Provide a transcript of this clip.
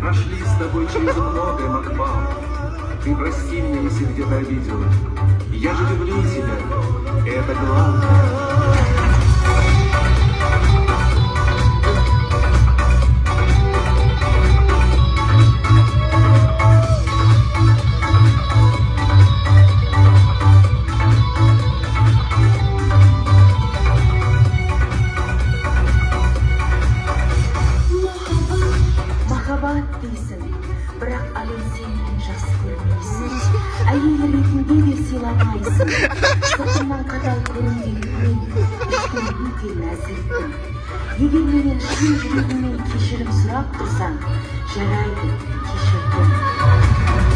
прошли с тобой через многое, Макпал. Ты прости меня, если где-то обидел. Я же люблю тебя, и это главное. Махаббат дейсің, бірақ әлем сені жақсы көрмейсің. Әйел ретінде де сыйламайсың. Сыртыңнан қатал көрінгенмен, ішкі өте нәзікпін. Егер менен шын жүрегіңмен кешірім сұрап тұрсаң, жарайды, кешірдім.